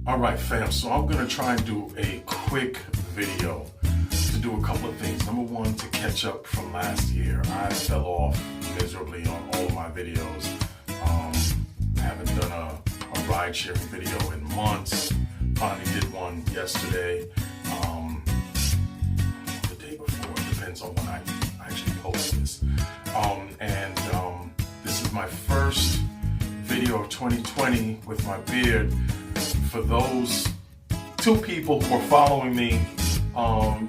Alright fam, so I'm going to try and do a quick video to do a couple of things. Number one, to catch up from last year. I fell off miserably on all of my videos. I haven't done a ride sharing video in months. Finally did one yesterday. The day before, depends on when I actually post this. This is my first video of 2020 with my beard. For those two people who are following me,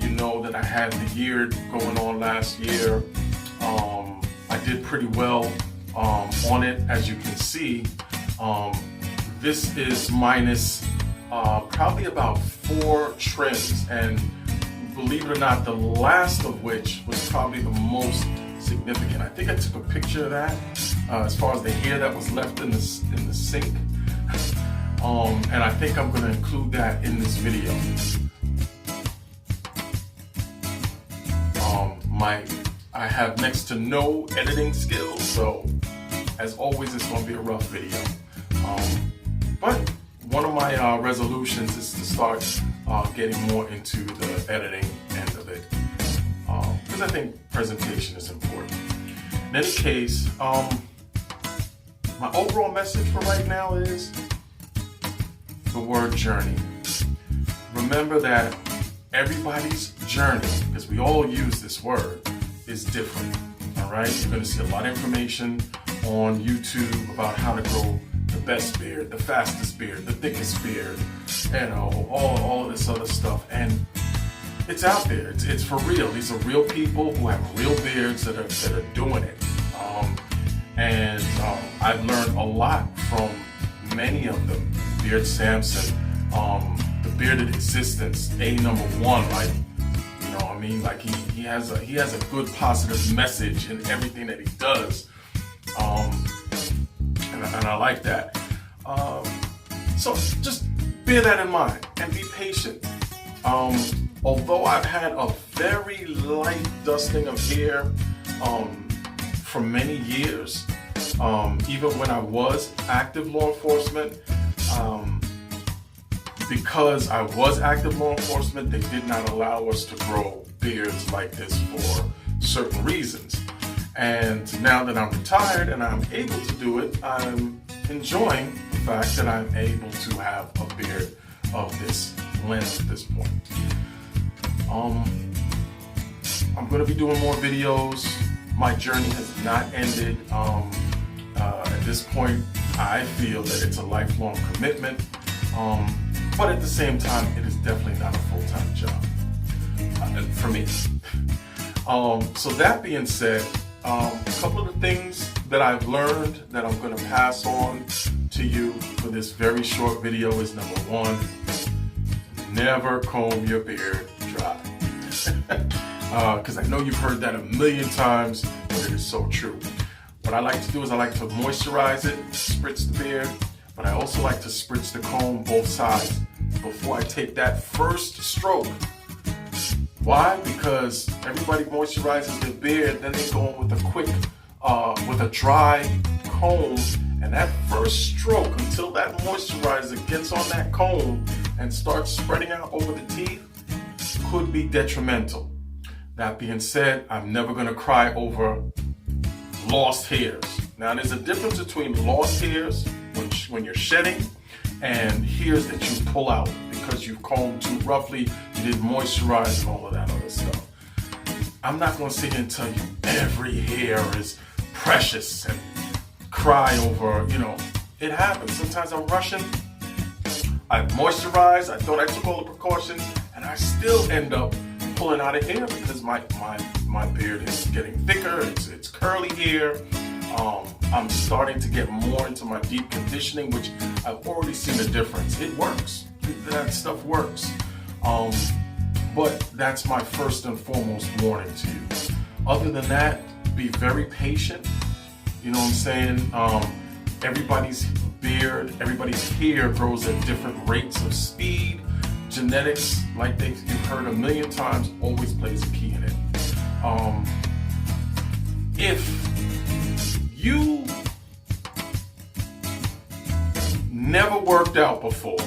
you know that I had the year going on last year. I did pretty well on it, as you can see. This is minus probably about 4 trims, and believe it or not, the last of which was probably the most significant. I think I took a picture of that as far as the hair that was left in the sink. And I think I'm going to include that in this video. I have next to no editing skills, so as always it's going to be a rough video. But one of my resolutions is to start getting more into the editing end of it, because I think presentation is important. In any case, my overall message for right now is the word journey. Remember that everybody's journey, because we all use this word, is different. All right, you're going to see a lot of information on YouTube about how to grow the best beard, the fastest beard, the thickest beard, you know, all of this other stuff. And it's out there. It's for real. These are real people who have real beards that are doing it. I've learned a lot from many of them. Beard Samson, the Bearded Existence, #1, like, you know what I mean? Like he has a good positive message in everything that he does. And I like that. So just bear that in mind and be patient. Although I've had a very light dusting of hair for many years, even when I was active law enforcement, because I was active law enforcement, they did not allow us to grow beards like this for certain reasons. And now that I'm retired and I'm able to do it, I'm enjoying the fact that I'm able to have a beard of this length at this point. I'm going to be doing more videos. My journey has not ended. At this point, I feel that it's a lifelong commitment. But at the same time, it is definitely not a full-time job for me. So that being said, a couple of the things that I've learned that I'm going to pass on to you for this very short video is number one, never comb your beard dry. Because I know you've heard that a million times, but it is so true. What I like to do is I like to moisturize it, spritz the beard, but I also like to spritz the comb both sides before I take that first stroke. Why? Because everybody moisturizes their beard, then they go in with a quick, with a dry comb, and that first stroke, until that moisturizer gets on that comb and starts spreading out over the teeth, could be detrimental. That being said, I'm never going to cry over lost hairs. Now, there's a difference between lost hairs when you're shedding and hairs that you pull out because you've combed too roughly, you didn't moisturize and all of that other stuff. I'm not going to sit here and tell you every hair is precious and cry over, you know, it happens. Sometimes I'm rushing, I moisturize, I thought I took all the precautions, and I still end up pulling out a hair because my beard is getting thicker, it's curly hair. I'm starting to get more into my deep conditioning, which I've already seen a difference. It works. That stuff works. But that's my first and foremost warning to you. Other than that, be very patient. You know what I'm saying? Everybody's beard, everybody's hair grows at different rates of speed. Genetics, like you've heard a million times, always plays a key in it. If you never worked out before,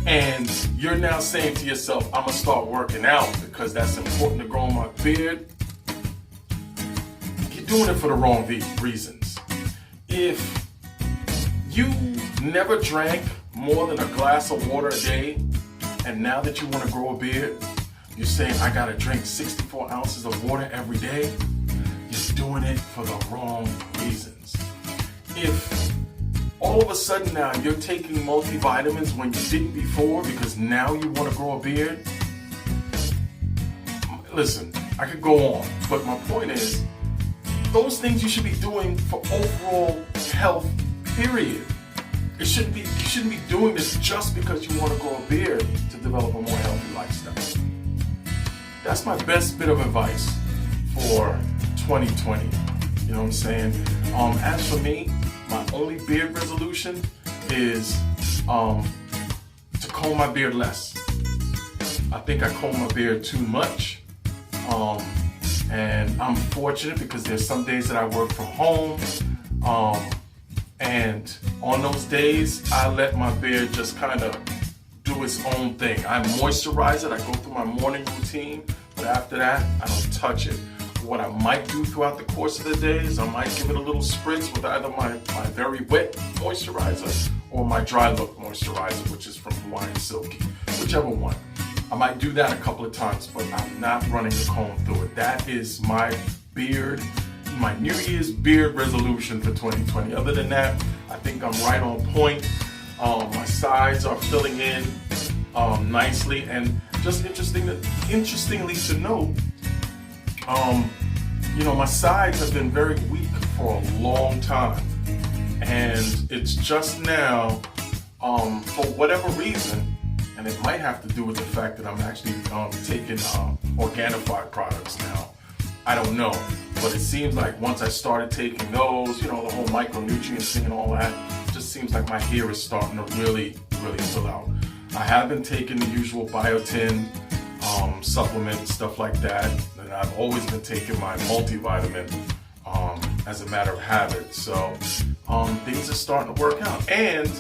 and you're now saying to yourself, I'm gonna start working out because that's important to grow my beard, you're doing it for the wrong reasons. If you never drank more than a glass of water a day, and now that you want to grow a beard, you're saying, I gotta drink 64 ounces of water every day, you're doing it for the wrong reasons. If all of a sudden now you're taking multivitamins when you didn't before because now you want to grow a beard, listen, I could go on, but my point is, those things you should be doing for overall health, period. You shouldn't be doing this just because you want to grow a beard to develop a more healthy lifestyle. That's my best bit of advice for 2020. You know what I'm saying? As for me, my only beard resolution is to comb my beard less. I think I comb my beard too much. And I'm fortunate because there's some days that I work from home. And on those days, I let my beard just kind of do its own thing. I moisturize it, I go through my morning routine, but after that, I don't touch it. What I might do throughout the course of the day is I might give it a little spritz with either my very wet moisturizer or my dry look moisturizer, which is from Hawaiian Silky, whichever one. I might do that a couple of times, but I'm not running the comb through it. That is my New Year's beard resolution for 2020. Other than that, I think I'm right on point. My sides are filling in nicely, and just interestingly to note, my sides have been very weak for a long time, and it's just now, for whatever reason, and it might have to do with the fact that I'm actually taking Organifi products now. I don't know, but it seems like once I started taking those, the whole micronutrients thing and all that, it just seems like my hair is starting to really fill out. I have been taking the usual biotin supplement, stuff like that, and I've always been taking my multivitamin as a matter of habit. So things are starting to work out. And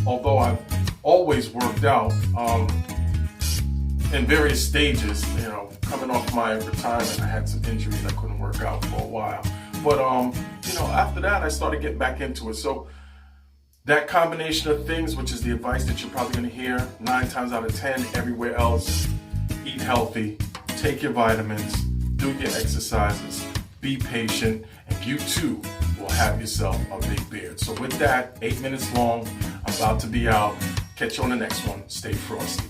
although I've always worked out in various stages, coming off my retirement, I had some injuries. I couldn't work out for a while. But after that, I started getting back into it. So that combination of things, which is the advice that you're probably going to hear 9 times out of 10 everywhere else: eat healthy, take your vitamins, do your exercises, be patient, and you too will have yourself a big beard. So with that, 8 minutes long, I'm about to be out. Catch you on the next one. Stay frosty.